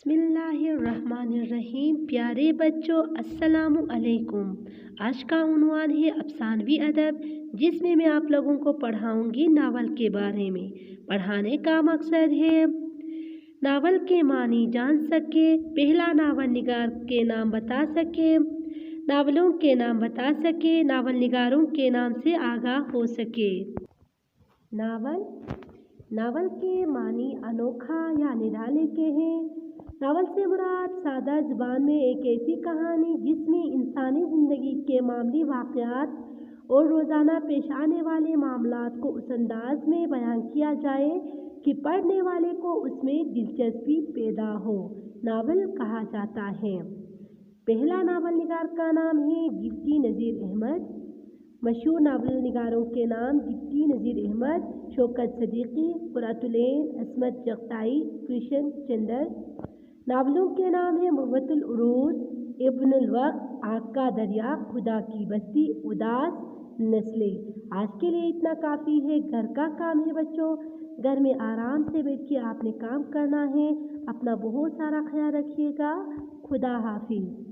बिस्मिल्लाहिर्रहमानिर्रहीम। प्यारे बच्चों, अस्सलामु अलैकुम। आज का उन्वान है अफसानवी अदब, जिसमें मैं आप लोगों को पढ़ाऊंगी नावल के बारे में। पढ़ाने का मकसद है नावल के मानी जान सके, पहला नावल निगार के नाम बता सके, नावलों के नाम बता सके, नावल निगारों के नाम से आगाह हो सके। नावल के मानी अनोखा या निराले के हैं। नावल से मुराद सादा ज़ुबान में एक ऐसी कहानी जिसमें इंसानी ज़िंदगी के मामूली वाक़यात और रोज़ाना पेश आने वाले मामलात को उस अंदाज में बयान किया जाए कि पढ़ने वाले को उसमें दिलचस्पी पैदा हो, नावल कहा जाता है। पहला नावल निगार का नाम है गिफ्टी नज़ीर अहमद। मशहूर नावल निगारों के नाम गिफ्टी नज़ीर अहमद, शौकत सदीकी, कुरातुलैन, असमत चगताई, कृष्ण चंदर। नावलों के नाम है मुर्वतुल उरूज, इब्नुल वक्त, आग का दरिया, खुदा की बस्ती, उदास, नस्लें। आज के लिए इतना काफ़ी है। घर का काम है बच्चों, घर में आराम से बैठ के आपने काम करना है। अपना बहुत सारा ख्याल रखिएगा। खुदा हाफिज़।